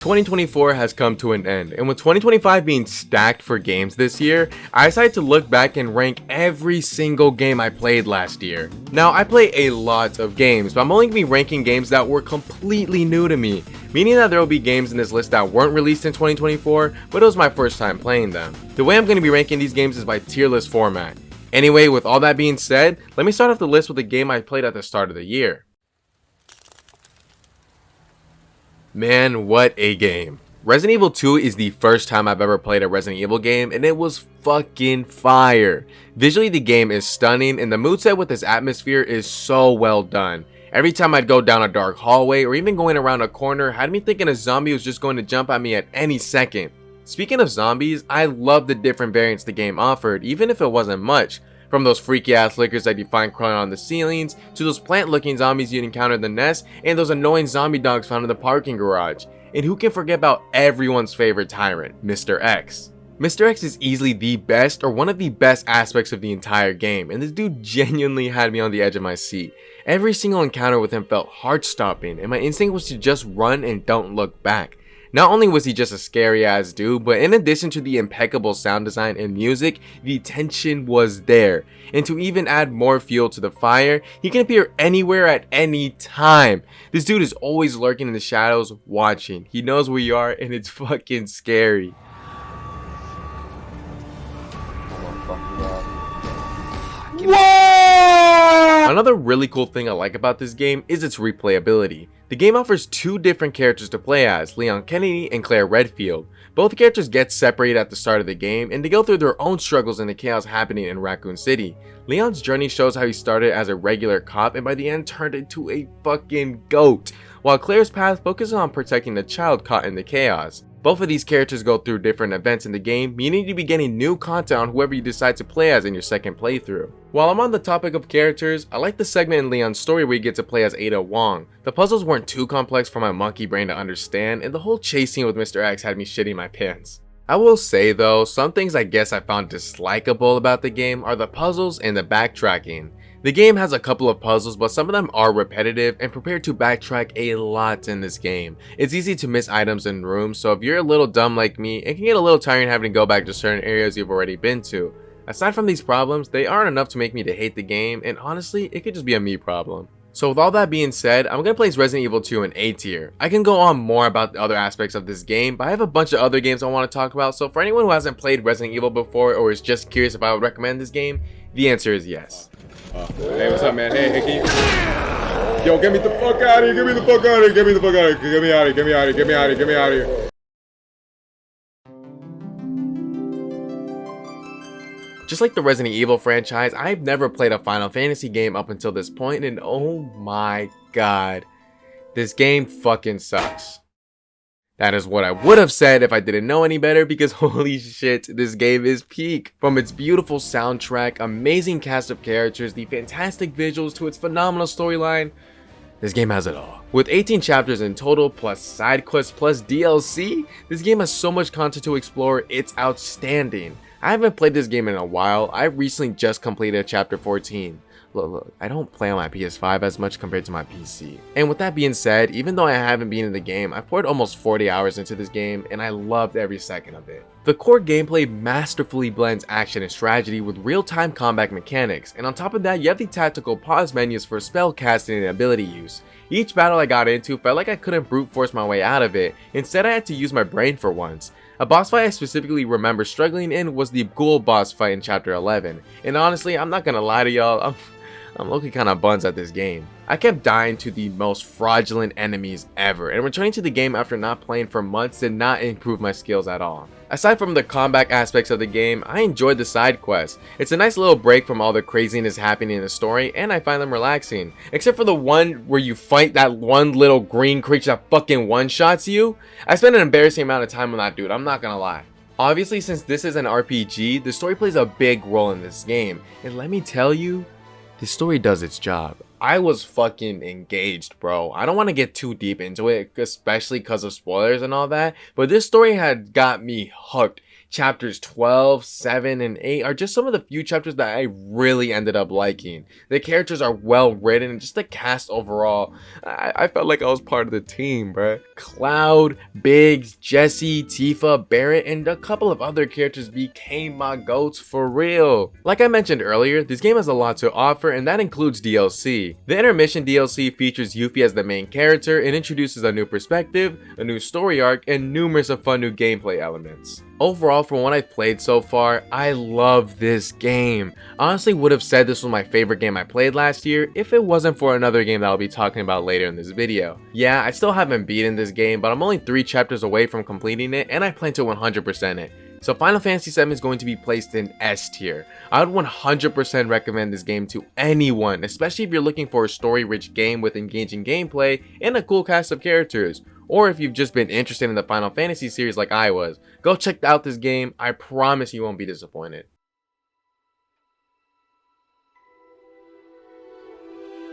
2024 has come to an end, and with 2025 being stacked for games this year, I decided to look back and rank every single game I played last year. Now, I play a lot of games, but I'm only going to be ranking games that were completely new to me, meaning that there will be games in this list that weren't released in 2024, but it was my first time playing them. The way I'm going to be ranking these games is by tier list format. Anyway, with all that being said, let me start off the list with a game I played at the start of the year. Man, what a game. Resident Evil 2 is the first time I've ever played a Resident Evil game, and it was fucking fire. Visually, the game is stunning, and the moodset with this atmosphere is so well done. Every time I'd go down a dark hallway or even going around a corner had me thinking a zombie was just going to jump at me at any second. Speaking of zombies, I love the different variants the game offered, even if it wasn't much. From those freaky ass lickers that you find crawling on the ceilings, to those plant looking zombies you'd encounter in the nest, and those annoying zombie dogs found in the parking garage. And who can forget about everyone's favorite tyrant, Mr. X. Mr. X is easily the best or one of the best aspects of the entire game, and this dude genuinely had me on the edge of my seat. Every single encounter with him felt heart stopping, and my instinct was to just run and don't look back. Not only was he just a scary ass dude, but in addition to the impeccable sound design and music, the tension was there. And to even add more fuel to the fire, he can appear anywhere at any time. This dude is always lurking in the shadows, watching. He knows where you are, and it's fucking scary. Another really cool thing I like about this game is its replayability. The game offers two different characters to play as, Leon Kennedy and Claire Redfield. Both characters get separated at the start of the game, and they go through their own struggles in the chaos happening in Raccoon City. Leon's journey shows how he started as a regular cop and by the end turned into a fucking goat, while Claire's path focuses on protecting the child caught in the chaos. Both of these characters go through different events in the game, meaning you'll be getting new content on whoever you decide to play as in your second playthrough. While I'm on the topic of characters, I like the segment in Leon's story where you get to play as Ada Wong. The puzzles weren't too complex for my monkey brain to understand, and the whole chase scene with Mr. X had me shitting my pants. I will say though, some things I guess I found dislikable about the game are the puzzles and the backtracking. The game has a couple of puzzles, but some of them are repetitive and prepare to backtrack a lot in this game. It's easy to miss items in rooms, so if you're a little dumb like me, it can get a little tiring having to go back to certain areas you've already been to. Aside from these problems, they aren't enough to make me to hate the game, and honestly, it could just be a me problem. So with all that being said, I'm gonna place Resident Evil 2 in A tier. I can go on more about the other aspects of this game, but I have a bunch of other games I want to talk about, so for anyone who hasn't played Resident Evil before or is just curious if I would recommend this game, the answer is yes. Hey, what's up, man? Hey, can you... Yo, get me the fuck out of here, get me the fuck out of here, get me the fuck out of here, get me out of here, get me out of here, get me out of here, get me out of here. Just like the Resident Evil franchise, I've never played a Final Fantasy game up until this point, and oh my god, this game fucking sucks. That is what I would have said if I didn't know any better, because holy shit, this game is peak. From its beautiful soundtrack, amazing cast of characters, the fantastic visuals to its phenomenal storyline, this game has it all. With 18 chapters in total, plus side quests, plus DLC, this game has so much content to explore, it's outstanding. I haven't played this game in a while. I recently just completed chapter 14. Look, I don't play on my PS5 as much compared to my PC. And with that being said, even though I haven't been in the game, I've poured almost 40 hours into this game and I loved every second of it. The core gameplay masterfully blends action and strategy with real-time combat mechanics, and on top of that you have the tactical pause menus for spell casting and ability use. Each battle I got into felt like I couldn't brute force my way out of it, instead I had to use my brain for once. A boss fight I specifically remember struggling in was the ghoul boss fight in chapter 11, and honestly, I'm not gonna lie to y'all, I'm low-key kinda buns at this game. I kept dying to the most fraudulent enemies ever, and returning to the game after not playing for months did not improve my skills at all. Aside from the combat aspects of the game, I enjoyed the side quests. It's a nice little break from all the craziness happening in the story, and I find them relaxing. Except for the one where you fight that one little green creature that fucking one-shots you. I spent an embarrassing amount of time on that dude, I'm not gonna lie. Obviously, since this is an RPG, the story plays a big role in this game, and let me tell you, the story does its job. I was fucking engaged, bro. I don't want to get too deep into it, especially because of spoilers and all that, but this story had got me hooked. Chapters 12, 7, and 8 are just some of the few chapters that I really ended up liking. The characters are well written and just the cast overall, I felt like I was part of the team, bruh. Cloud, Biggs, Jesse, Tifa, Barrett, and a couple of other characters became my goats for real. Like I mentioned earlier, this game has a lot to offer, and that includes DLC. The Intermission DLC features Yuffie as the main character and introduces a new perspective, a new story arc, and numerous of fun new gameplay elements. Overall, from what I've played so far, I love this game. Honestly, would have said this was my favorite game I played last year if it wasn't for another game that I'll be talking about later in this video. Yeah, I still haven't beaten this game, but I'm only 3 chapters away from completing it, and I plan to 100% it. So Final Fantasy VII is going to be placed in S tier. I would 100% recommend this game to anyone, especially if you're looking for a story-rich game with engaging gameplay and a cool cast of characters. Or if you've just been interested in the Final Fantasy series like I was, go check out this game. I promise you won't be disappointed.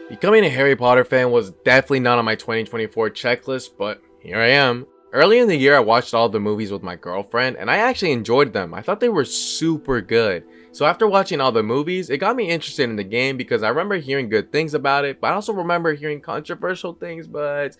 Becoming a Harry Potter fan was definitely not on my 2024 checklist, but here I am. Earlier in the year, I watched all the movies with my girlfriend, and I actually enjoyed them. I thought they were super good. So after watching all the movies, it got me interested in the game because I remember hearing good things about it, but I also remember hearing controversial things, but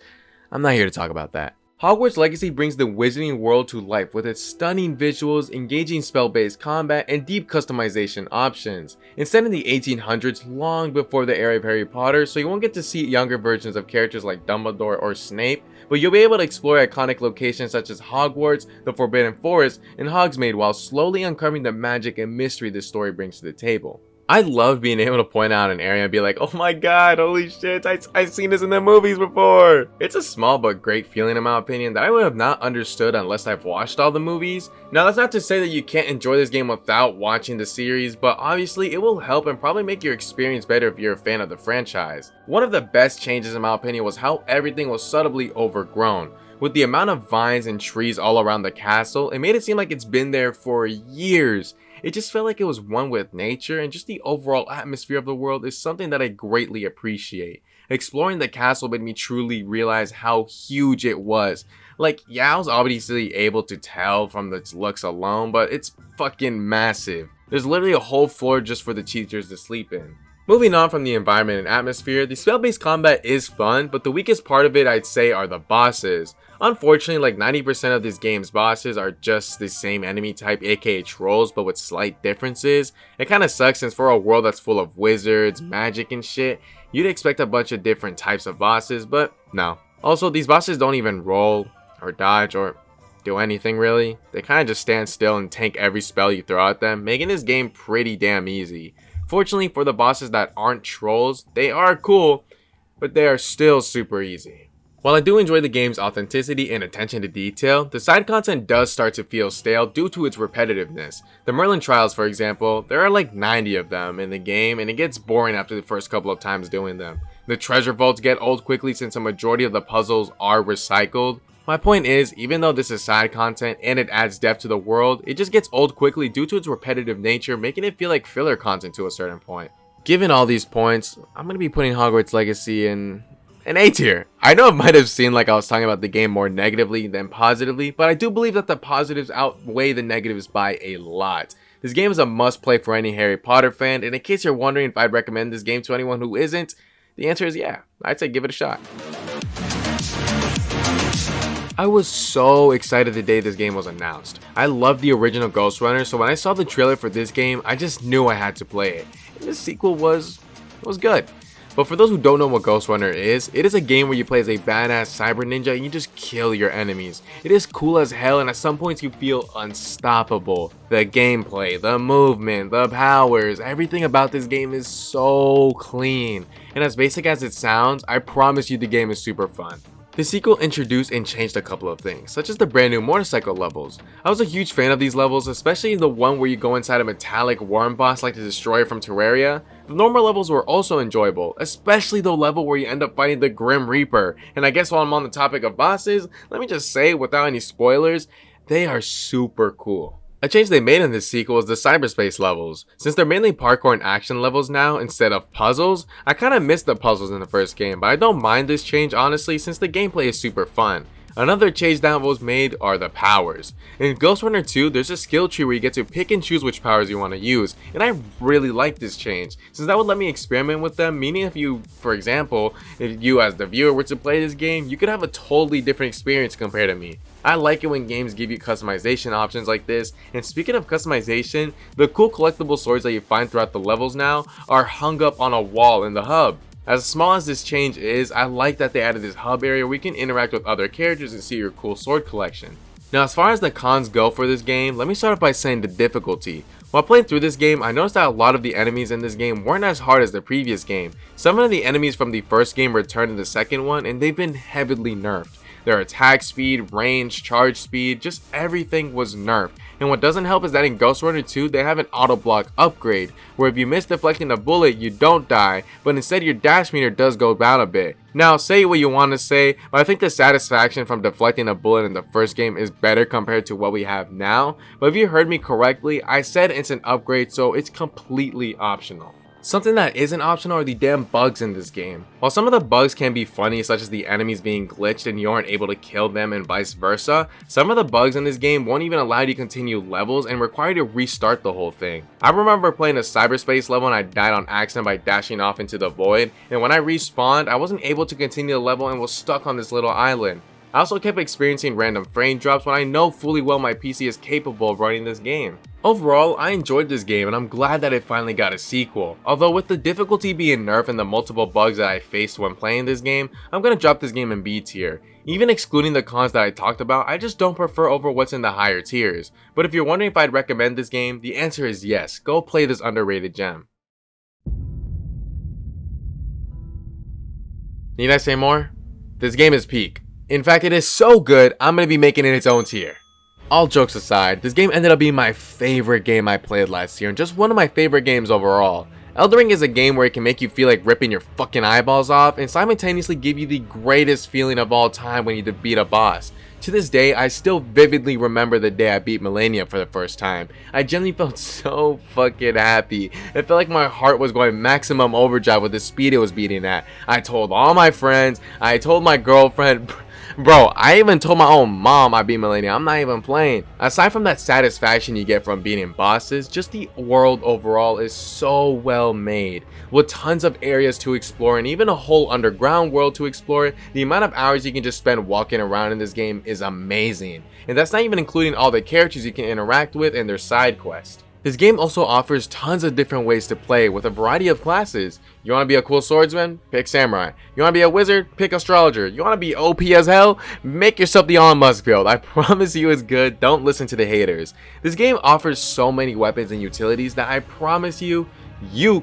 I'm not here to talk about that. Hogwarts Legacy brings the wizarding world to life with its stunning visuals, engaging spell-based combat, and deep customization options. It's set in the 1800s, long before the era of Harry Potter, so you won't get to see younger versions of characters like Dumbledore or Snape, but you'll be able to explore iconic locations such as Hogwarts, the Forbidden Forest, and Hogsmeade while slowly uncovering the magic and mystery this story brings to the table. I love being able to point out an area and be like, oh my god, holy shit, I've seen this in the movies before. It's a small but great feeling in my opinion that I would have not understood unless I've watched all the movies. Now that's not to say that you can't enjoy this game without watching the series, but obviously it will help and probably make your experience better if you're a fan of the franchise. One of the best changes in my opinion was how everything was subtly overgrown. With the amount of vines and trees all around the castle, it made it seem like it's been there for years. It just felt like it was one with nature, and just the overall atmosphere of the world is something that I greatly appreciate. Exploring the castle made me truly realize how huge it was. Like, yeah, I was obviously able to tell from its looks alone, but it's fucking massive. There's literally a whole floor just for the teachers to sleep in. Moving on from the environment and atmosphere, the spell-based combat is fun, but the weakest part of it I'd say are the bosses. Unfortunately, like 90% of this game's bosses are just the same enemy type, aka trolls, but with slight differences. It kinda sucks since for a world that's full of wizards, magic and shit, you'd expect a bunch of different types of bosses, but no. Also, these bosses don't even roll, or dodge, or do anything really. They kinda just stand still and tank every spell you throw at them, making this game pretty damn easy. Fortunately for the bosses that aren't trolls, they are cool, but they are still super easy. While I do enjoy the game's authenticity and attention to detail, the side content does start to feel stale due to its repetitiveness. The Merlin trials, for example, there are like 90 of them in the game, and it gets boring after the first couple of times doing them. The treasure vaults get old quickly since a majority of the puzzles are recycled. My point is, even though this is side content and it adds depth to the world, it just gets old quickly due to its repetitive nature, making it feel like filler content to a certain point. Given all these points, I'm going to be putting Hogwarts Legacy in an A tier. I know it might have seemed like I was talking about the game more negatively than positively, but I do believe that the positives outweigh the negatives by a lot. This game is a must play for any Harry Potter fan, and in case you're wondering if I'd recommend this game to anyone who isn't, the answer is yeah, I'd say give it a shot. I was so excited the day this game was announced. I love the original Ghostrunner, so when I saw the trailer for this game, I just knew I had to play it. And the sequel was good. But for those who don't know what Ghostrunner is, it is a game where you play as a badass cyber ninja and you just kill your enemies. It is cool as hell, and at some points you feel unstoppable. The gameplay, the movement, the powers, everything about this game is so clean. And as basic as it sounds, I promise you the game is super fun. The sequel introduced and changed a couple of things, such as the brand new motorcycle levels. I was a huge fan of these levels, especially the one where you go inside a metallic worm boss like the Destroyer from Terraria. The normal levels were also enjoyable, especially the level where you end up fighting the Grim Reaper. And I guess while I'm on the topic of bosses, let me just say, without any spoilers, they are super cool. A change they made in this sequel is the cyberspace levels. Since they're mainly parkour and action levels now instead of puzzles, I kinda missed the puzzles in the first game, but I don't mind this change honestly since the gameplay is super fun. Another change that was made are the powers. In Ghostrunner 2, there's a skill tree where you get to pick and choose which powers you want to use, and I really like this change, since that would let me experiment with them, meaning if you, for example, if you as the viewer were to play this game, you could have a totally different experience compared to me. I like it when games give you customization options like this, and speaking of customization, the cool collectible swords that you find throughout the levels now are hung up on a wall in the hub. As small as this change is, I like that they added this hub area where you can interact with other characters and see your cool sword collection. Now as far as the cons go for this game, let me start off by saying the difficulty. While playing through this game, I noticed that a lot of the enemies in this game weren't as hard as the previous game. Some of the enemies from the first game returned in the second one, and they've been heavily nerfed. Their attack speed, range, charge speed, just everything was nerfed. And what doesn't help is that in Ghostrunner 2, they have an auto block upgrade, where if you miss deflecting a bullet, you don't die, but instead your dash meter does go down a bit. Now, say what you want to say, but I think the satisfaction from deflecting a bullet in the first game is better compared to what we have now. But if you heard me correctly, I said it's an upgrade, so it's completely optional. Something that isn't optional are the damn bugs in this game. While some of the bugs can be funny, such as the enemies being glitched and you aren't able to kill them and vice versa, some of the bugs in this game won't even allow you to continue levels and require you to restart the whole thing. I remember playing a cyberspace level and I died on accident by dashing off into the void, and when I respawned, I wasn't able to continue the level and was stuck on this little island. I also kept experiencing random frame drops when I know fully well my PC is capable of running this game. Overall, I enjoyed this game and I'm glad that it finally got a sequel. Although with the difficulty being nerfed and the multiple bugs that I faced when playing this game, I'm gonna drop this game in B tier. Even excluding the cons that I talked about, I just don't prefer over what's in the higher tiers. But if you're wondering if I'd recommend this game, the answer is yes, go play this underrated gem. Need I say more? This game is peak. In fact, it is so good, I'm going to be making it its own tier. All jokes aside, this game ended up being my favorite game I played last year and just one of my favorite games overall. Elden Ring is a game where it can make you feel like ripping your fucking eyeballs off and simultaneously give you the greatest feeling of all time when you defeat a boss. To this day, I still vividly remember the day I beat Millennia for the first time. I genuinely felt so fucking happy. It felt like my heart was going maximum overdrive with the speed it was beating at. I told all my friends, I told my girlfriend. Bro, I even told my own mom I beat Millennia. I'm not even playing. Aside from that satisfaction you get from beating bosses, just the world overall is so well made. With tons of areas to explore and even a whole underground world to explore, the amount of hours you can just spend walking around in this game is amazing. And that's not even including all the characters you can interact with and their side quests. This game also offers tons of different ways to play with a variety of classes. You want to be a cool swordsman? Pick samurai. You want to be a wizard? Pick astrologer. You want to be OP as hell? Make yourself the Elon Musk build. I promise you it's good. Don't listen to the haters. This game offers so many weapons and utilities that I promise you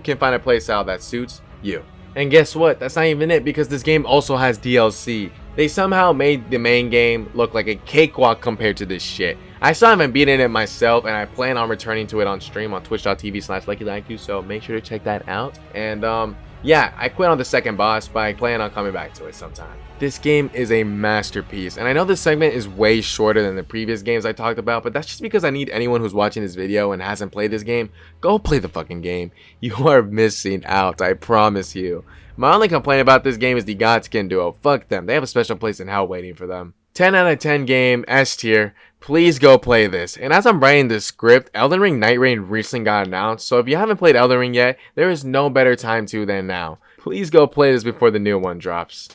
can find a playstyle that suits you. And guess what? That's not even it, because this game also has DLC. They somehow made the main game look like a cakewalk compared to this shit. I still haven't beaten it myself, and I plan on returning to it on stream on twitch.tv/LuckyLikeYou, so make sure to check that out. And yeah, I quit on the second boss, but I plan on coming back to it sometime. This game is a masterpiece, and I know this segment is way shorter than the previous games I talked about, but that's just because I need anyone who's watching this video and hasn't played this game, go play the fucking game. You are missing out, I promise you. My only complaint about this game is the Godskin duo. Fuck them, they have a special place in hell waiting for them. 10 out of 10 game, S tier. Please go play this. And as I'm writing this script, Elden Ring Night Rain recently got announced, so if you haven't played Elden Ring yet, there is no better time to than now. Please go play this before the new one drops.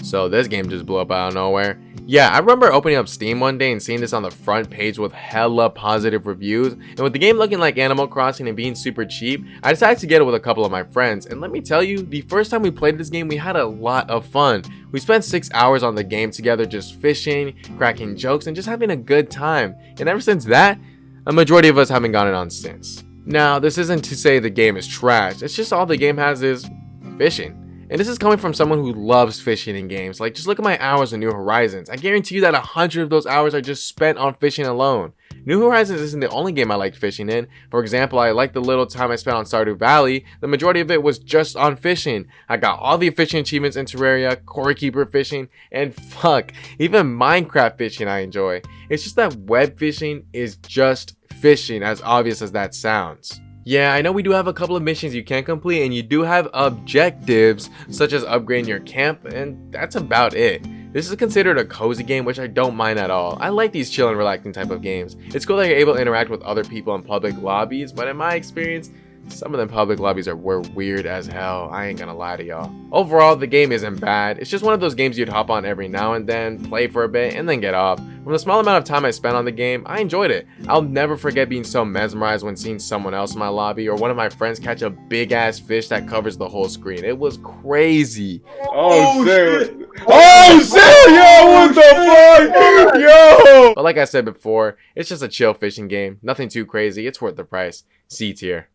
So this game just blew up out of nowhere. Yeah, I remember opening up Steam one day and seeing this on the front page with hella positive reviews, and with the game looking like Animal Crossing and being super cheap, I decided to get it with a couple of my friends, and let me tell you, the first time we played this game we had a lot of fun. We spent 6 hours on the game together just fishing, cracking jokes, and just having a good time, and ever since that, a majority of us haven't gone it on since. Now, this isn't to say the game is trash, it's just all the game has is fishing. And this is coming from someone who loves fishing in games. Like, just look at my hours in New Horizons. I guarantee you that 100 of those hours are just spent on fishing alone. New Horizons isn't the only game I liked fishing in. For example, I liked the little time I spent on Stardew Valley. The majority of it was just on fishing. I got all the fishing achievements in Terraria, Core Keeper fishing, and fuck, even Minecraft fishing I enjoy. It's just that web fishing is just fishing, as obvious as that sounds. Yeah, I know we do have a couple of missions you can complete, and you do have objectives such as upgrading your camp, and that's about it. This is considered a cozy game, which I don't mind at all. I like these chill and relaxing type of games. It's cool that you're able to interact with other people in public lobbies, but in my experience, some of them public lobbies were weird as hell. I ain't gonna lie to y'all. Overall, the game isn't bad. It's just one of those games you'd hop on every now and then, play for a bit, and then get off. From the small amount of time I spent on the game, I enjoyed it. I'll never forget being so mesmerized when seeing someone else in my lobby or one of my friends catch a big ass fish that covers the whole screen. It was crazy. Oh shit! Oh shit! Yo, what the fuck? Yo! But like I said before, it's just a chill fishing game. Nothing too crazy. It's worth the price. C tier.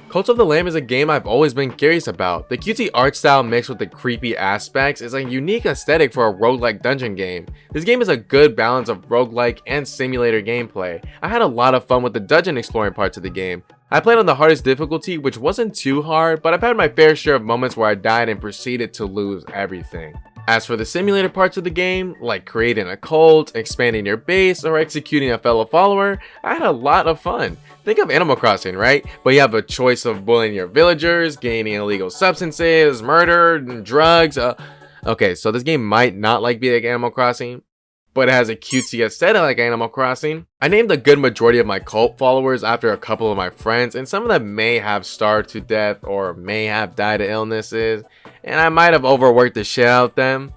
Cult of the Lamb is a game I've always been curious about. The cutesy art style mixed with the creepy aspects is a unique aesthetic for a roguelike dungeon game. This game is a good balance of roguelike and simulator gameplay. I had a lot of fun with the dungeon exploring parts of the game. I played on the hardest difficulty, which wasn't too hard, but I've had my fair share of moments where I died and proceeded to lose everything. As for the simulator parts of the game, like creating a cult, expanding your base, or executing a fellow follower, I had a lot of fun. Think of Animal Crossing, right? But you have a choice of bullying your villagers, gaining illegal substances, murder, and drugs. Okay, so this game might not be like Animal Crossing, but it has a cutesy aesthetic like Animal Crossing. I named a good majority of my cult followers after a couple of my friends, and some of them may have starved to death or may have died of illnesses, and I might have overworked the shit out of them.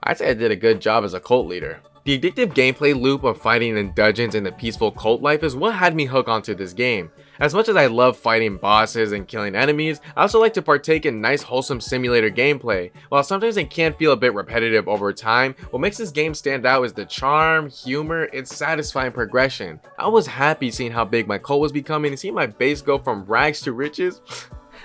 I'd say I did a good job as a cult leader. The addictive gameplay loop of fighting in dungeons and the peaceful cult life is what had me hook onto this game. As much as I love fighting bosses and killing enemies, I also like to partake in nice wholesome simulator gameplay. While sometimes it can feel a bit repetitive over time, what makes this game stand out is the charm, humor, and satisfying progression. I was happy seeing how big my cult was becoming and seeing my base go from rags to riches.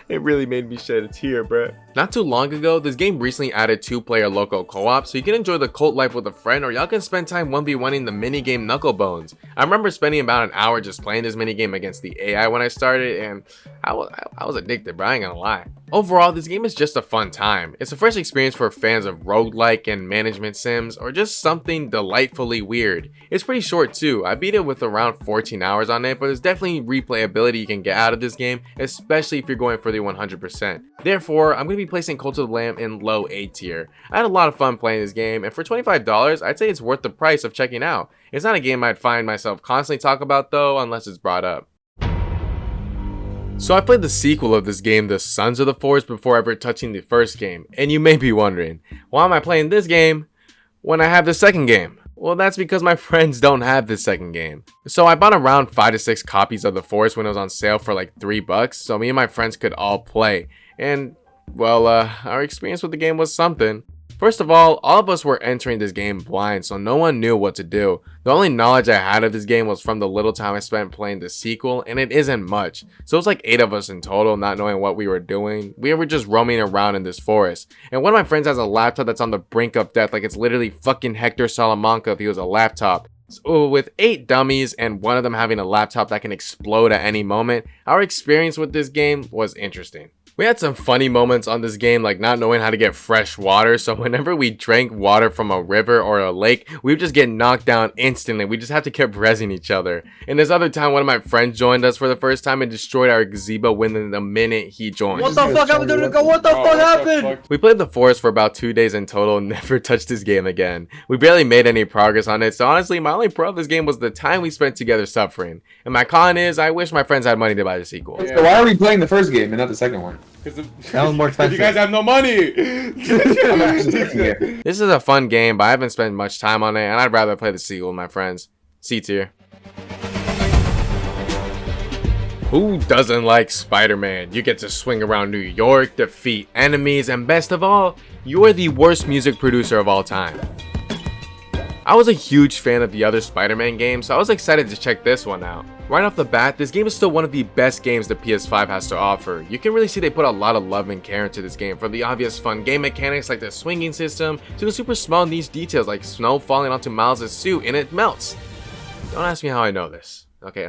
It really made me shed a tear, bruh. Not too long ago, this game recently added 2-player local co-op, so you can enjoy the cult life with a friend, or y'all can spend time 1v1ing the minigame Knucklebones. I remember spending about an hour just playing this minigame against the AI when I started, and I was addicted, bro, I ain't gonna lie. Overall, this game is just a fun time. It's a fresh experience for fans of roguelike and management sims, or just something delightfully weird. It's pretty short too. I beat it with around 14 hours on it, but there's definitely replayability you can get out of this game, especially if you're going for the 100%. Therefore, I'm going to be placing Cult of the Lamb in low A tier. I had a lot of fun playing this game, and for $25, I'd say it's worth the price of checking out. It's not a game I'd find myself constantly talk about though, unless it's brought up. So I played the sequel of this game, The Sons of the Forest, before ever touching the first game, and you may be wondering, why am I playing this game when I have the second game? Well, that's because my friends don't have the second game. So I bought around 5 to 6 copies of The Forest when it was on sale for like $3, so me and my friends could all play. And, well, our experience with the game was something. First of all of us were entering this game blind, so no one knew what to do. The only knowledge I had of this game was from the little time I spent playing the sequel, and it isn't much. So it was like 8 of us in total, not knowing what we were doing. We were just roaming around in this forest. And one of my friends has a laptop that's on the brink of death, like it's literally fucking Hector Salamanca if he was a laptop. So with 8 dummies and one of them having a laptop that can explode at any moment, our experience with this game was interesting. We had some funny moments on this game, like not knowing how to get fresh water, so whenever we drank water from a river or a lake, we would just get knocked down instantly. We just had to keep rezzing each other. And this other time, one of my friends joined us for the first time and destroyed our gazebo within the minute he joined. What the fuck happened? What the fuck happened? We played the forest for about 2 days in total and never touched this game again. We barely made any progress on it, so honestly, my only pro of this game was the time we spent together suffering. And my con is, I wish my friends had money to buy the sequel. So why are we playing the first game and not the second one? That was more expensive. You guys have no money. This is a fun game, but I haven't spent much time on it, and I'd rather play the sequel with my friends. C tier. Who doesn't like Spider-Man? You get to swing around New York, defeat enemies, and best of all, you're the worst music producer of all time. I was a huge fan of the other Spider-Man games, so I was excited to check this one out. Right off the bat, this game is still one of the best games the PS5 has to offer. You can really see they put a lot of love and care into this game, from the obvious fun game mechanics like the swinging system, to the super small niche details like snow falling onto Miles' suit and it melts. Don't ask me how I know this. Okay,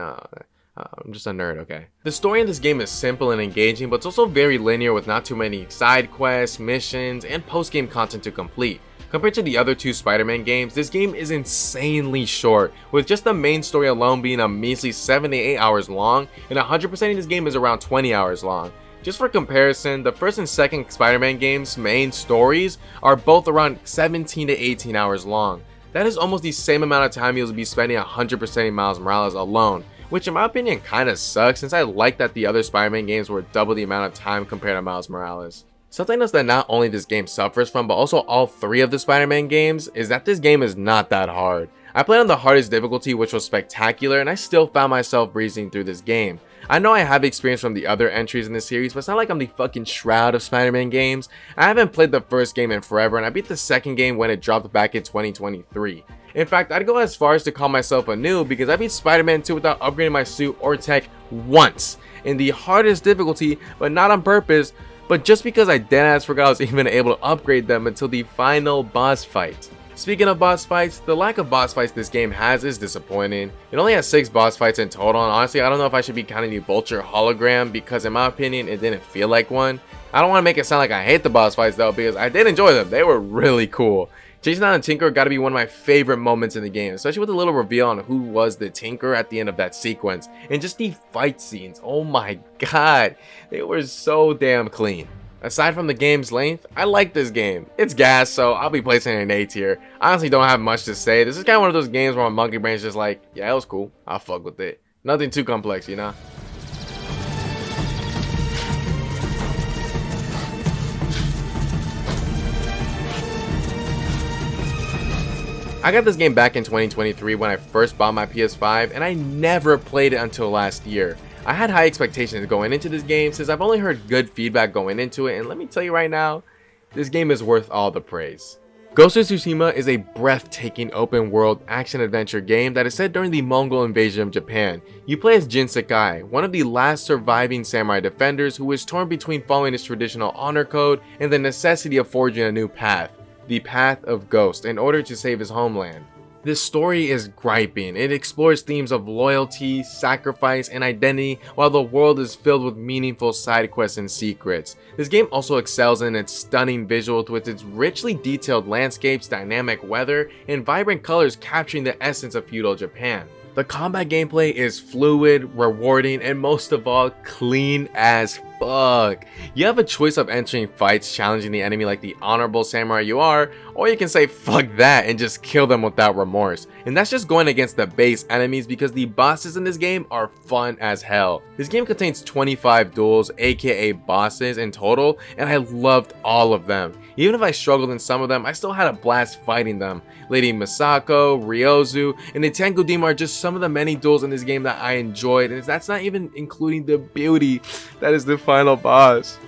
I'm just a nerd, okay. The story in this game is simple and engaging, but it's also very linear with not too many side quests, missions, and post-game content to complete. Compared to the other two Spider-Man games, this game is insanely short, with just the main story alone being a measly 7 to 8 hours long, and 100% of this game is around 20 hours long. Just for comparison, the first and second Spider-Man games' main stories are both around 17 to 18 hours long. That is almost the same amount of time you'll be spending 100% in Miles Morales alone, which in my opinion kinda sucks since I like that the other Spider-Man games were double the amount of time compared to Miles Morales. Something else that not only this game suffers from, but also all three of the Spider-Man games, is that this game is not that hard. I played on the hardest difficulty, which was spectacular, and I still found myself breezing through this game. I know I have experience from the other entries in this series, but it's not like I'm the fucking Shroud of Spider-Man games. I haven't played the first game in forever, and I beat the second game when it dropped back in 2023. In fact, I'd go as far as to call myself a noob because I beat Spider-Man 2 without upgrading my suit or tech once, in the hardest difficulty, but not on purpose, but just because I deadass forgot I was even able to upgrade them until the final boss fight. Speaking of boss fights, the lack of boss fights this game has is disappointing. It only has 6 boss fights in total, and honestly I don't know if I should be counting the Vulture hologram because in my opinion it didn't feel like one. I don't want to make it sound like I hate the boss fights though, because I did enjoy them. They were really cool. Chasing down a Tinker gotta be one of my favorite moments in the game, especially with the little reveal on who was the Tinker at the end of that sequence, and just the fight scenes. Oh my god, they were so damn clean. Aside from the game's length, I like this game. It's gas, so I'll be placing it in A tier. I honestly don't have much to say. This is kind of one of those games where my monkey brain's just like, yeah, it was cool. I'll fuck with it. Nothing too complex, you know? I got this game back in 2023 when I first bought my PS5, and I never played it until last year. I had high expectations going into this game since I've only heard good feedback going into it, and let me tell you right now, this game is worth all the praise. Ghost of Tsushima is a breathtaking open world action adventure game that is set during the Mongol invasion of Japan. You play as Jin Sakai, one of the last surviving samurai defenders who is torn between following his traditional honor code and the necessity of forging a new path, the path of Ghost, in order to save his homeland. This story is griping. It explores themes of loyalty, sacrifice, and identity, while the world is filled with meaningful side quests and secrets. This game also excels in its stunning visuals with its richly detailed landscapes, dynamic weather, and vibrant colors capturing the essence of feudal Japan. The combat gameplay is fluid, rewarding, and most of all, clean as fuck. You have a choice of entering fights challenging the enemy like the honorable samurai you are, or you can say fuck that and just kill them without remorse. And that's just going against the base enemies because the bosses in this game are fun as hell. This game contains 25 duels, aka bosses in total, and I loved all of them. Even if I struggled in some of them, I still had a blast fighting them. Lady Misako, Ryozu, and the Tengu are just some of the many duels in this game that I enjoyed, and that's not even including the beauty that is the final boss.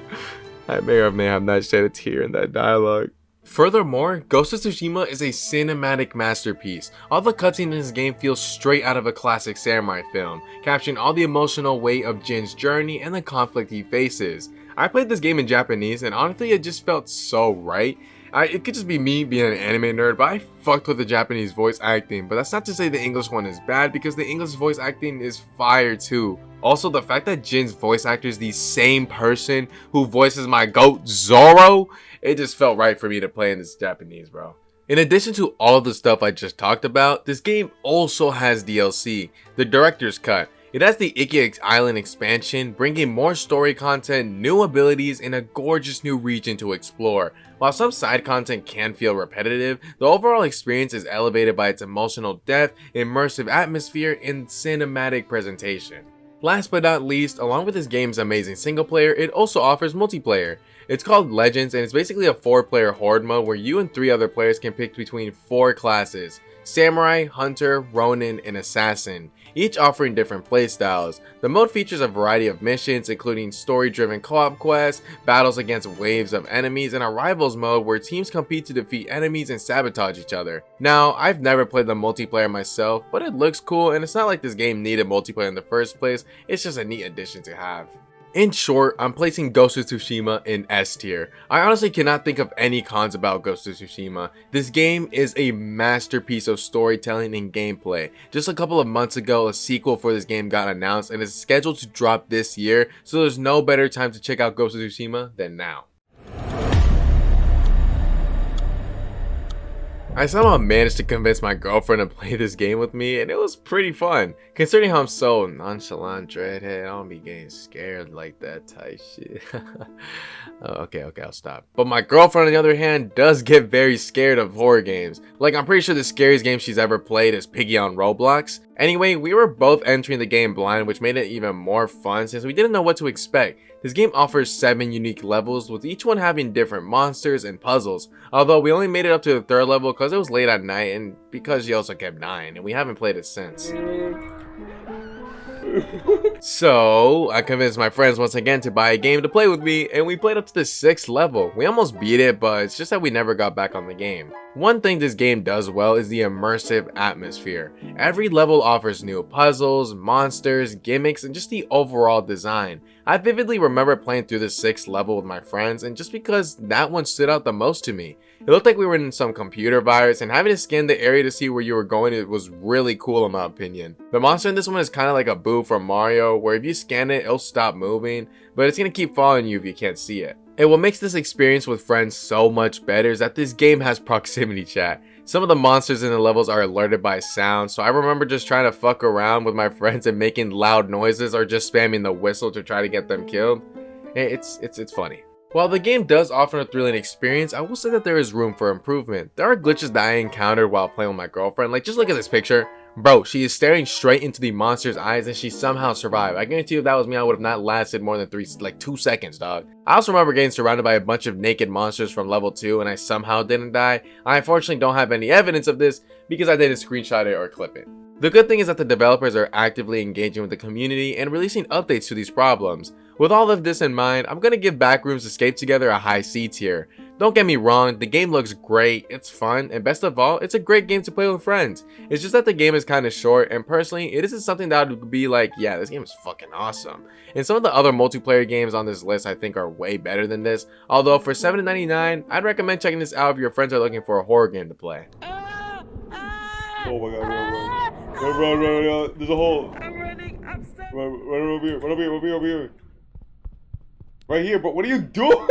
I may or may have not shed a tear in that dialogue. Furthermore, Ghost of Tsushima is a cinematic masterpiece. All the cutscenes in this game feel straight out of a classic samurai film, capturing all the emotional weight of Jin's journey and the conflict he faces. I played this game in Japanese and honestly it just felt so right. It could just be me being an anime nerd, but I fucked with the Japanese voice acting. But that's not to say the English one is bad, because the English voice acting is fire too. Also, the fact that Jin's voice actor is the same person who voices my goat Zoro, it just felt right for me to play in this Japanese, bro. In addition to all the stuff I just talked about, this game also has DLC, the Director's Cut. It has the Iki Island expansion, bringing more story content, new abilities, and a gorgeous new region to explore. While some side content can feel repetitive, the overall experience is elevated by its emotional depth, immersive atmosphere, and cinematic presentation. Last but not least, along with this game's amazing single player, it also offers multiplayer. It's called Legends, and it's basically a 4-player horde mode where you and 3 other players can pick between 4 classes: Samurai, Hunter, Ronin, and Assassin, each offering different playstyles. The mode features a variety of missions, including story-driven co-op quests, battles against waves of enemies, and a rivals mode where teams compete to defeat enemies and sabotage each other. Now, I've never played the multiplayer myself, but it looks cool, and it's not like this game needed multiplayer in the first place. It's just a neat addition to have. In short, I'm placing Ghost of Tsushima in S tier. I honestly cannot think of any cons about Ghost of Tsushima. This game is a masterpiece of storytelling and gameplay. Just a couple of months ago, a sequel for this game got announced and is scheduled to drop this year, so there's no better time to check out Ghost of Tsushima than now. I somehow managed to convince my girlfriend to play this game with me, and it was pretty fun. Considering how I'm so nonchalant, dreadhead, I don't be getting scared like that type shit. Okay, I'll stop. But my girlfriend, on the other hand, does get very scared of horror games. Like, I'm pretty sure the scariest game she's ever played is Piggy on Roblox. Anyway, we were both entering the game blind, which made it even more fun since we didn't know what to expect. This game offers 7 unique levels, with each one having different monsters and puzzles. Although we only made it up to the 3rd level because it was late at night and because she also kept dying, and we haven't played it since. So I convinced my friends once again to buy a game to play with me, and we played up to the 6th level. We almost beat it, but it's just that we never got back on the game. One thing this game does well is the immersive atmosphere. Every level offers new puzzles, monsters, gimmicks, and just the overall design. I vividly remember playing through the 6th level with my friends, and just because that one stood out the most to me. It looked like we were in some computer virus, and having to scan the area to see where you were going, it was really cool in my opinion. The monster in this one is kind of like a Boo from Mario, where if you scan it, it'll stop moving, but it's going to keep following you if you can't see it. And what makes this experience with friends so much better is that this game has proximity chat. Some of the monsters in the levels are alerted by sound, so I remember just trying to fuck around with my friends and making loud noises or just spamming the whistle to try to get them killed. It's funny. While the game does offer a thrilling experience, I will say that there is room for improvement. There are glitches that I encountered while playing with my girlfriend. Like, just look at this picture. Bro, she is staring straight into the monster's eyes and she somehow survived. I guarantee you if that was me, I would have not lasted more than 2 seconds, dog. I also remember getting surrounded by a bunch of naked monsters from level 2 and I somehow didn't die. I unfortunately don't have any evidence of this because I didn't screenshot it or clip it. The good thing is that the developers are actively engaging with the community and releasing updates to these problems. With all of this in mind, I'm gonna give Backrooms Escape Together a high C tier. Don't get me wrong, the game looks great, it's fun, and best of all, it's a great game to play with friends. It's just that the game is kind of short, and personally, it isn't something that would be like, yeah, this game is fucking awesome. And some of the other multiplayer games on this list I think are way better than this, although for $7.99, I'd recommend checking this out if your friends are looking for a horror game to play. Oh my god, run, there's a hole. I'm running, I'm stuck. Run over here. Right here, but what are you doing?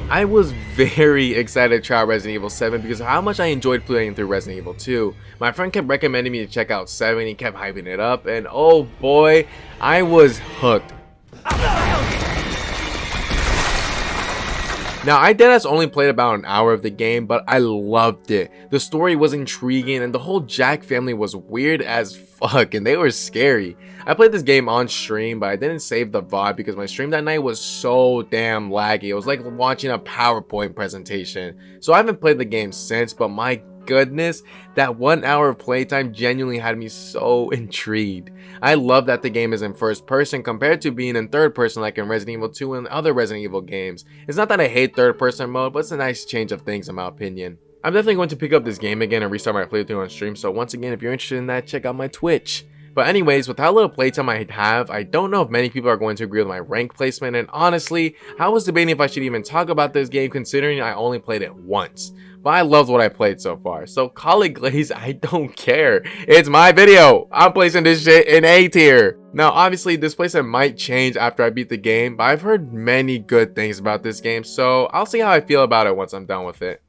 I was very excited to try Resident Evil 7 because of how much I enjoyed playing through Resident Evil 2. My friend kept recommending me to check out 7, he kept hyping it up, and oh boy, I was hooked. Now, I deadass only played about an hour of the game, but I loved it. The story was intriguing, and the whole Jack family was weird as fuck, and they were scary. I played this game on stream, but I didn't save the VOD because my stream that night was so damn laggy. It was like watching a PowerPoint presentation. So I haven't played the game since, but my goodness, that 1 hour of playtime genuinely had me so intrigued. I love that the game is in first person compared to being in third person like in Resident Evil 2 and other Resident Evil games. It's not that I hate third person mode, but it's a nice change of things in my opinion. I'm definitely going to pick up this game again and restart my playthrough on stream, so once again, if you're interested in that, check out my Twitch. But anyways, with how little playtime I have, I don't know if many people are going to agree with my rank placement, and honestly, I was debating if I should even talk about this game considering I only played it once. But I loved what I played so far, so call it Glaze, I don't care. It's my video. I'm placing this shit in A tier. Now obviously this placement might change after I beat the game, but I've heard many good things about this game, so I'll see how I feel about it once I'm done with it.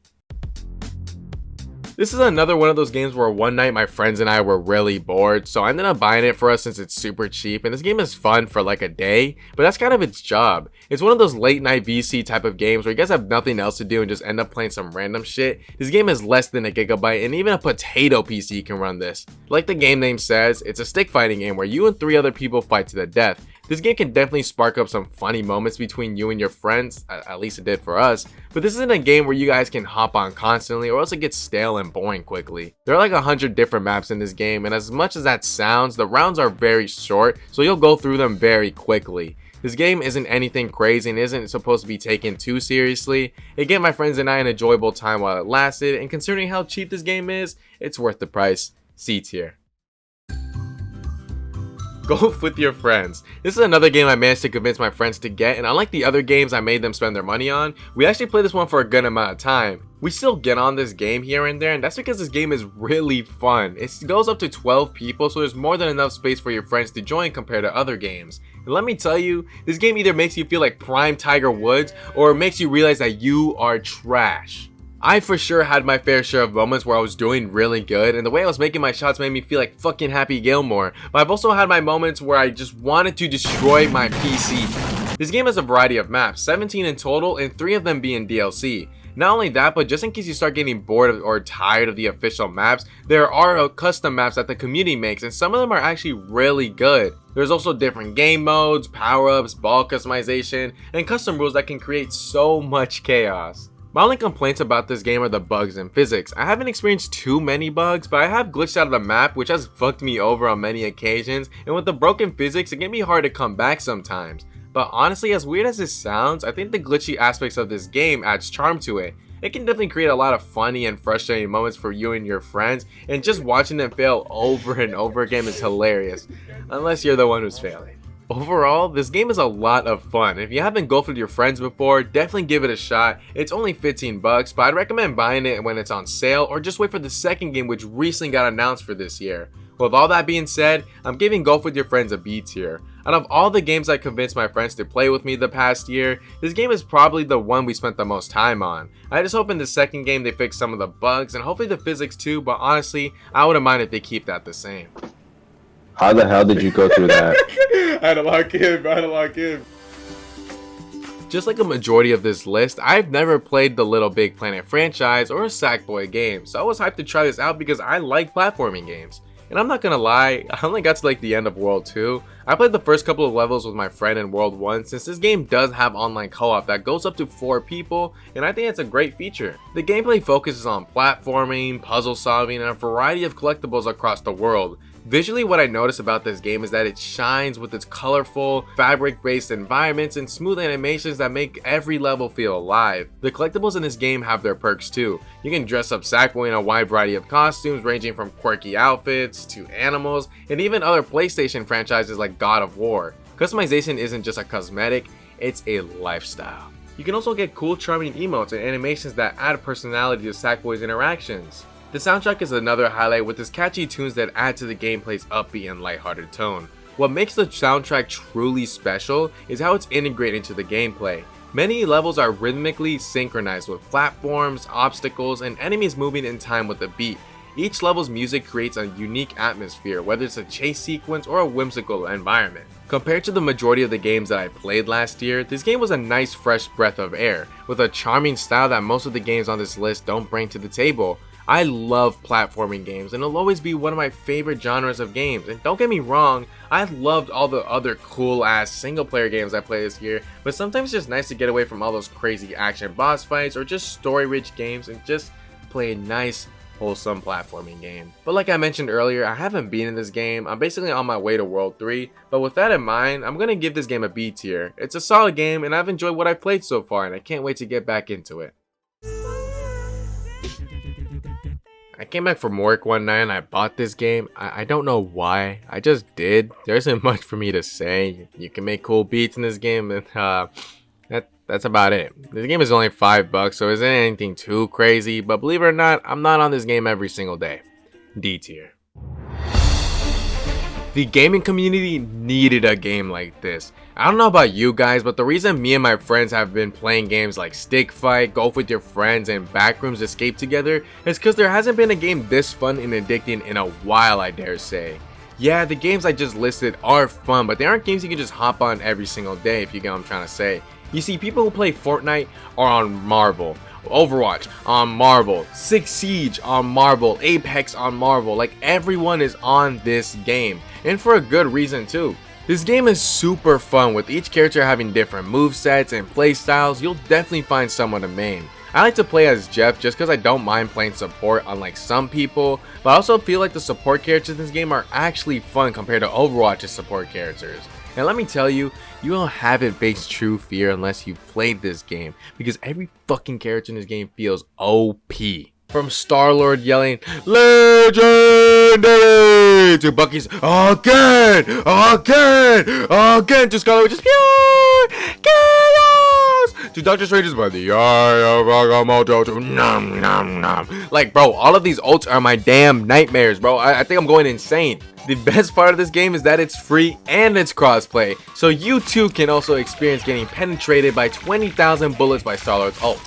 This is another one of those games where one night my friends and I were really bored, so I ended up buying it for us since it's super cheap, and this game is fun for like a day, but that's kind of its job. It's one of those late night VC type of games where you guys have nothing else to do and just end up playing some random shit. This game is less than a gigabyte, and even a potato PC can run this. Like the game name says, it's a stick fighting game where you and 3 other people fight to the death. This game can definitely spark up some funny moments between you and your friends, at least it did for us, but this isn't a game where you guys can hop on constantly or else it gets stale and boring quickly. There are like 100 different maps in this game, and as much as that sounds, the rounds are very short, so you'll go through them very quickly. This game isn't anything crazy and isn't supposed to be taken too seriously. It gave my friends and I an enjoyable time while it lasted, and considering how cheap this game is, it's worth the price. C tier. Golf with your friends. This is another game I managed to convince my friends to get, and unlike the other games I made them spend their money on, we actually played this one for a good amount of time. We still get on this game here and there, and that's because this game is really fun. It goes up to 12 people, so there's more than enough space for your friends to join compared to other games. And let me tell you, this game either makes you feel like prime Tiger Woods, or it makes you realize that you are trash. I for sure had my fair share of moments where I was doing really good, and the way I was making my shots made me feel like fucking Happy Gilmore, but I've also had my moments where I just wanted to destroy my PC. This game has a variety of maps, 17 in total, and 3 of them being DLC. Not only that, but just in case you start getting bored or tired of the official maps, there are custom maps that the community makes, and some of them are actually really good. There's also different game modes, power-ups, ball customization, and custom rules that can create so much chaos. My only complaints about this game are the bugs and physics. I haven't experienced too many bugs, but I have glitched out of the map, which has fucked me over on many occasions, and with the broken physics, it can be hard to come back sometimes. But honestly, as weird as this sounds, I think the glitchy aspects of this game adds charm to it. It can definitely create a lot of funny and frustrating moments for you and your friends, and just watching them fail over and over again is hilarious, unless you're the one who's failing. Overall, this game is a lot of fun. If you haven't golfed with your friends before, definitely give it a shot. It's only 15 bucks, but I'd recommend buying it when it's on sale, or just wait for the second game which recently got announced for this year. With all that being said, I'm giving Golf with Your Friends a B tier. Out of all the games I convinced my friends to play with me the past year, this game is probably the one we spent the most time on. I just hope in the second game they fix some of the bugs, and hopefully the physics too, but honestly, I wouldn't mind if they keep that the same. How the hell did you go through that? I had to lock in. Just like a majority of this list, I've never played the Little Big Planet franchise or a Sackboy game, so I was hyped to try this out because I like platforming games. And I'm not gonna lie, I only got to like the end of World 2. I played the first couple of levels with my friend in World 1 since this game does have online co-op that goes up to 4 people, and I think it's a great feature. The gameplay focuses on platforming, puzzle solving, and a variety of collectibles across the world. Visually, what I notice about this game is that it shines with its colorful, fabric-based environments and smooth animations that make every level feel alive. The collectibles in this game have their perks too. You can dress up Sackboy in a wide variety of costumes ranging from quirky outfits to animals and even other PlayStation franchises like God of War. Customization isn't just a cosmetic, it's a lifestyle. You can also get cool charming emotes and animations that add personality to Sackboy's interactions. The soundtrack is another highlight with its catchy tunes that add to the gameplay's upbeat and lighthearted tone. What makes the soundtrack truly special is how it's integrated into the gameplay. Many levels are rhythmically synchronized with platforms, obstacles, and enemies moving in time with the beat. Each level's music creates a unique atmosphere, whether it's a chase sequence or a whimsical environment. Compared to the majority of the games that I played last year, this game was a nice fresh breath of air, with a charming style that most of the games on this list don't bring to the table. I love platforming games, and it'll always be one of my favorite genres of games. And don't get me wrong, I loved all the other cool ass single player games I played this year, but sometimes it's just nice to get away from all those crazy action boss fights or just story rich games and just play a nice wholesome platforming game. But like I mentioned earlier, I haven't been in this game. I'm basically on my way to World 3, but with that in mind, I'm gonna give this game a B tier. It's a solid game and I've enjoyed what I've played so far, and I can't wait to get back into it. I came back from work one night and I bought this game. I don't know why, I just did. There isn't much for me to say. You can make cool beats in this game, and that's about it. This game is only $5, so it isn't anything too crazy, but believe it or not, I'm not on this game every single day. D tier. The gaming community needed a game like this. I don't know about you guys, but the reason me and my friends have been playing games like Stick Fight, Golf with Your Friends, and Backrooms Escape together is because there hasn't been a game this fun and addicting in a while, I dare say. Yeah, the games I just listed are fun, but they aren't games you can just hop on every single day, if you get what I'm trying to say. You see, people who play Fortnite are on Marvel, Overwatch on Marvel, Six Siege on Marvel, Apex on Marvel. Like, everyone is on this game, and for a good reason too. This game is super fun, with each character having different movesets and playstyles. You'll definitely find someone to main. I like to play as Jeff just because I don't mind playing support unlike some people, but I also feel like the support characters in this game are actually fun compared to Overwatch's support characters. And let me tell you, you don't haven't faced true fear unless you've played this game, because every fucking character in this game feels OP. From Star-Lord yelling, "Legendary!" to Bucky's, "Again! Again! Again!" to Scarlet Witch's, "Pure Chaos!" to Doctor Strange's, "By the eye of Agamotto," to "Nom Nom Nom." Like, bro, all of these ults are my damn nightmares, bro. I think I'm going insane. The best part of this game is that it's free and it's crossplay, so you too can also experience getting penetrated by 20,000 bullets by Star-Lord's ult.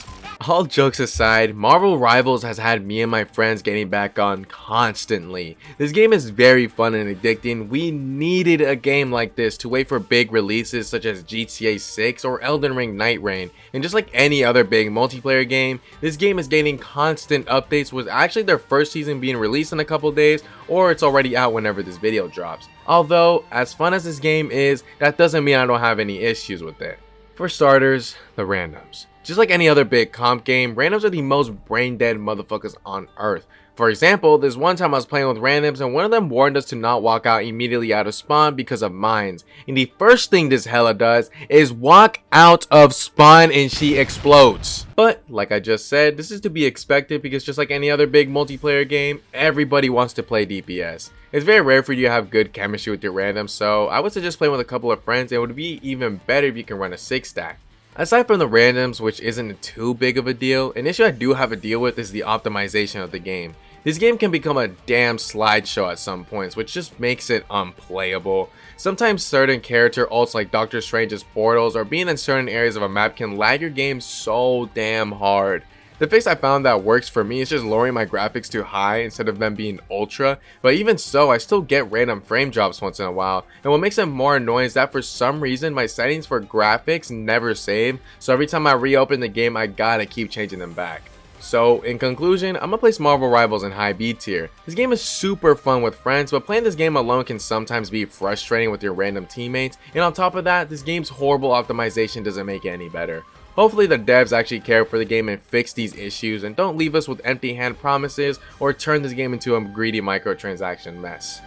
All jokes aside, Marvel Rivals has had me and my friends getting back on constantly. This game is very fun and addicting. We needed a game like this to wait for big releases such as GTA 6 or Elden Ring Night Rain. And just like any other big multiplayer game, this game is getting constant updates, with actually their first season being released in a couple days, or it's already out whenever this video drops. Although, as fun as this game is, that doesn't mean I don't have any issues with it. For starters, the randoms. Just like any other big comp game, randoms are the most brain dead motherfuckers on earth. For example, this one time I was playing with randoms and one of them warned us to not walk out immediately out of spawn because of mines. And the first thing this hella does is walk out of spawn and she explodes. But like I just said, this is to be expected because just like any other big multiplayer game, everybody wants to play DPS. It's very rare for you to have good chemistry with your randoms, so I would suggest playing with a couple of friends. It would be even better if you can run a 6-stack. Aside from the randoms, which isn't too big of a deal, an issue I do have to deal with is the optimization of the game. This game can become a damn slideshow at some points, which just makes it unplayable. Sometimes certain character ults like Doctor Strange's portals or being in certain areas of a map can lag your game so damn hard. The fix I found that works for me is just lowering my graphics to high instead of them being ultra, but even so, I still get random frame drops once in a while, and what makes it more annoying is that for some reason my settings for graphics never save, so every time I reopen the game I gotta keep changing them back. So in conclusion, I'm gonna place Marvel Rivals in high B tier. This game is super fun with friends, but playing this game alone can sometimes be frustrating with your random teammates, and on top of that, this game's horrible optimization doesn't make it any better. Hopefully the devs actually care for the game and fix these issues and don't leave us with empty hand promises or turn this game into a greedy microtransaction mess.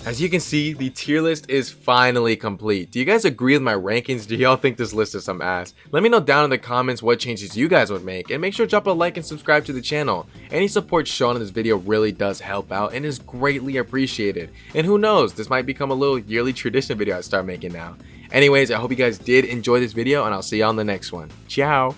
As you can see, the tier list is finally complete. Do you guys agree with my rankings? Do y'all think this list is some ass? Let me know down in the comments what changes you guys would make, and make sure to drop a like and subscribe to the channel. Any support shown in this video really does help out and is greatly appreciated. And who knows, this might become a little yearly tradition video I start making now. Anyways, I hope you guys did enjoy this video and I'll see y'all in the next one. Ciao!